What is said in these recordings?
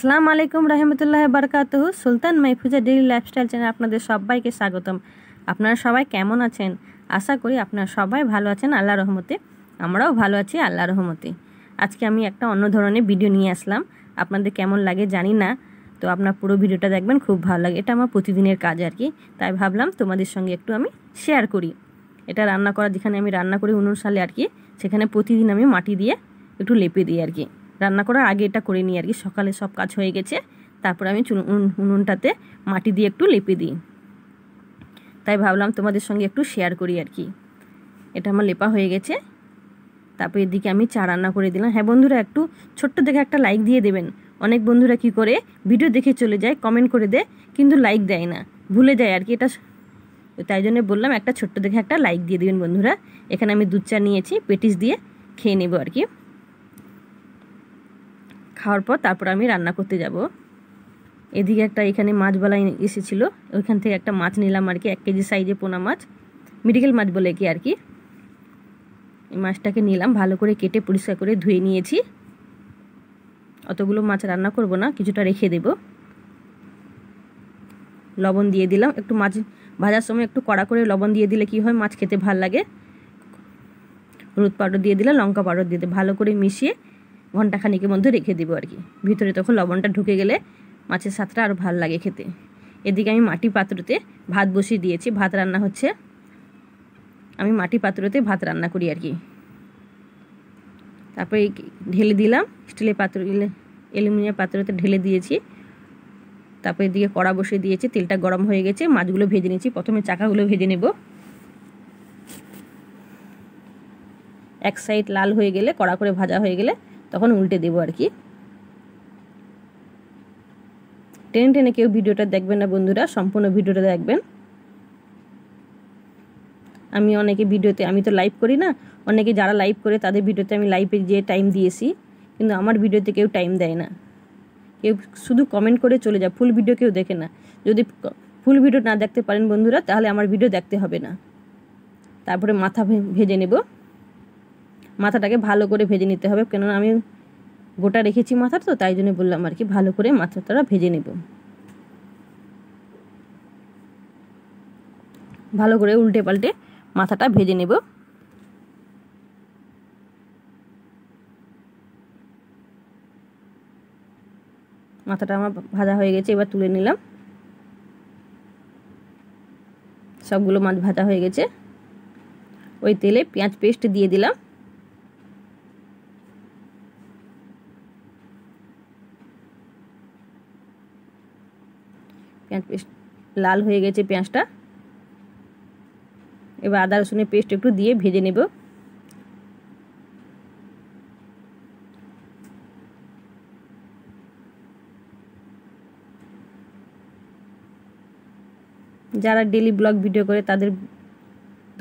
আসসালামু আলাইকুম রহমতুল্লাহ বারকাতুহু। সুলতান Mahfuza daily lifestyle চ্যানেলে আপনাদের সবাইকে স্বাগতম। আপনারা সবাই কেমন আছেন? আশা করি আপনারা সবাই ভালো আছেন আল্লাহর রহমতে। আমরাও ভালো আছি আল্লাহর রহমতে। আজকে আমি একটা অন্য ধরনের ভিডিও নিয়ে আসলাম। আপনাদের কেমন লাগে জানি না, তো আপনার পুরো ভিডিওটা দেখবেন, খুব ভালো লাগে। এটা আমার প্রতিদিনের কাজ আর কি, তাই ভাবলাম তোমাদের সঙ্গে একটু আমি শেয়ার করি। এটা রান্না করা, যেখানে আমি রান্না করি উনুন সালে আর কি, সেখানে প্রতিদিন আমি মাটি দিয়ে একটু লেপে দিই আর কি। রান্না করার আগে এটা করে নিই আর কি। সকালে সব কাজ হয়ে গেছে, তারপরে আমি উনুনটাতে মাটি দিয়ে একটু লেপে দিই। তাই ভাবলাম তোমাদের সঙ্গে একটু শেয়ার করি আর কি। এটা আমার লেপা হয়ে গেছে। তারপর এদিকে আমি চা রান্না করে দিলাম। হ্যাঁ বন্ধুরা, একটু ছোট্ট দেখে একটা লাইক দিয়ে দেবেন। অনেক বন্ধুরা কি করে ভিডিও দেখে চলে যায়, কমেন্ট করে দেয়, কিন্তু লাইক দেয় না, ভুলে যায় আর কি। এটা তাই জন্য বললাম, একটা ছোট্ট দেখে একটা লাইক দিয়ে দেবেন বন্ধুরা। এখানে আমি দুধ চা নিয়েছি, পেটিস দিয়ে খেয়ে নেব আর কি। খাওয়ার পর তারপর আমি রান্না করতে যাব। এদিকে একটা এখানে মাছবালা এসেছিল, ওইখান থেকে একটা মাছ নিলাম আর কি, 1 কেজি সাইজে পোনা মাছ, মেডিকেল মাছ বলে কি আর কি। এই মাছটাকে নিলাম, ভালো করে কেটে পরিষ্কার করে ধুয়ে নিয়েছি। অতগুলো মাছ রান্না করব না, কিছুটা রেখে দেব। লবণ দিয়ে দিলাম একটু, মাছ ভাজার সময় একটু কড়া করে লবণ দিয়ে দিলে কি হয়, মাছ খেতে ভাল লাগে। হলুদ পাউডার দিয়ে দিলে, লঙ্কা পাউডার দিয়ে ভালো করে মিশিয়ে ঘন্টাখানিকের মধ্যে রেখে দেবো আর কি। ভিতরে তখন লবণটা ঢুকে গেলে মাছের স্বাদটা আরও ভালো লাগে খেতে। এদিকে আমি মাটি পাত্রতে ভাত বসিয়ে দিয়েছি, ভাত রান্না হচ্ছে। আমি মাটি পাত্রতে ভাত রান্না করি আর কি। তারপরে ঢেলে দিলাম, স্টিলের পাত্র, অ্যালুমিনিয়াম পাত্রতে ঢেলে দিয়েছি। তারপরে এদিকে কড়া বসিয়ে দিয়েছি, তেলটা গরম হয়ে গেছে, মাছগুলো ভেজে নিয়েছি। প্রথমে চাকাগুলো ভেজে নেব। এক সাইড লাল হয়ে গেলে, কড়া করে ভাজা হয়ে গেলে তখন উল্টে দেবো আর কি। টেনে টেনে কেউ ভিডিওটা দেখবেন না বন্ধুরা, সম্পূর্ণ ভিডিওটা দেখবেন। আমি অনেকে ভিডিওতে, আমি তো লাইভ করি না, অনেকে যারা লাইভ করে তাদের ভিডিওতে আমি লাইভে যে টাইম দিয়েছি, কিন্তু আমার ভিডিওতে কেউ টাইম দেয় না। কেউ শুধু কমেন্ট করে চলে যায়, ফুল ভিডিও কেউ দেখে না। যদি ফুল ভিডিও না দেখতে পারেন বন্ধুরা, তাহলে আমার ভিডিও দেখতে হবে না। তারপরে মাথা ভেজে নেব। মাথাটাকে ভালো করে ভেজে নিতে হবে, কেননা আমি গোটা রেখেছি মাথা, তো তাই জন্য বললাম আর কি, ভালো করে মাথাটা ভেজে নেব। ভালো করে উল্টে পাল্টে মাথাটা ভেজে নেব। মাথাটা আমার ভাজা হয়ে গেছে, এবার তুলে নিলাম। সবগুলো মাছ ভাজা হয়ে গেছে। ওই তেলে পেঁয়াজ পেস্ট দিয়ে দিলাম। পেঁয়াজ পেস্ট লাল হয়ে গেছে পেঁয়াজটা। এবার আদা রসুনের পেস্ট একটু দিয়ে ভেজে নেব। যারা ডেলি ব্লগ ভিডিও করে, তাদের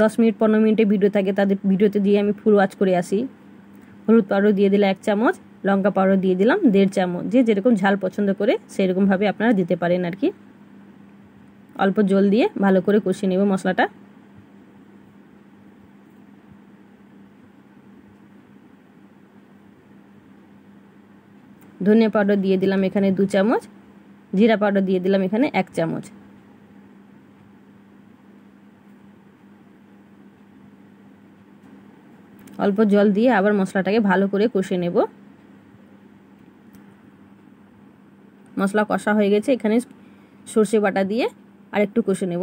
10 মিনিট 15 মিনিটের ভিডিও থাকে, তাদের ভিডিওতে দিয়ে আমি ফুল ওয়াচ করে আসি। হলুদ পাউডার দিয়ে দিলে 1 চামচ, লঙ্কা পাউডার দিয়ে দিলাম 1.5 চামচ। যে যেরকম ঝাল পছন্দ করে সেরকমভাবে আপনারা দিতে পারেন আর কি। অল্প জল দিয়ে ভালো করে কষিয়ে নেব মশলাটা। ধনিয়া পাউডার দিয়ে দিলাম এখানে 2 চামচ, জিরা পাউডার দিয়ে দিলাম এখানে 1 চামচ। অল্প জল দিয়ে আবার মশলাটাকে ভালো করে কষে নেব। মশলা কষা হয়ে গেছে, এখানে সর্ষে বাটা দিয়ে আর একটু কষে নেব।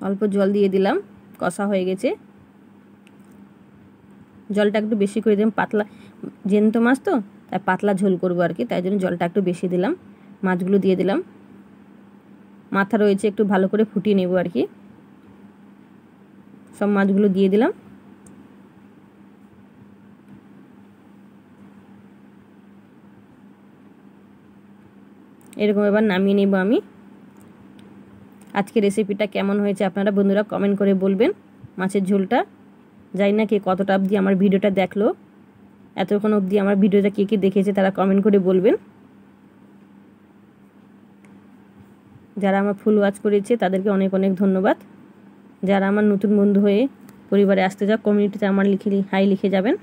অল্প জল দিয়ে দিলাম, কষা হয়ে গেছে। জলটা একটু বেশি করে দিলাম, পাতলা জ্যান্ত মাছ তো, তাই পাতলা ঝোল করবো আর কি, তাই জন্য জলটা একটু বেশি দিলাম। মাছগুলো দিয়ে দিলাম, মাথা রয়েছে, একটু ভালো করে ফুটিয়ে নেব আর কি। সব মাছগুলো দিয়ে দিলাম। এরকম এবার নামিয়ে নেব আমি। আজকে রেসিপিটা কেমন হয়েছে আপনারা বন্ধুরা কমেন্ট করে বলবেন। মাছের ঝোলটা জানি না কে কতটা অবধি আমার ভিডিওটা দেখলো, এতক্ষণ অবধি আমার ভিডিওটা কে কে দেখেছে তারা কমেন্ট করে বলবেন। যারা আমার ফুল ওয়াচ করেছে তাদেরকে অনেক অনেক ধন্যবাদ। যারা আমার নতুন বন্ধু হয়ে পরিবারে আসতে যাও, কমিউনিটিতে আমার হাই লিখে যাবেন।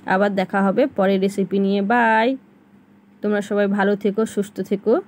আবার দেখা হবে পরের রেসিপি নিয়ে। বাই। তোমরা সবাই ভালো থেকো, সুস্থ থেকো।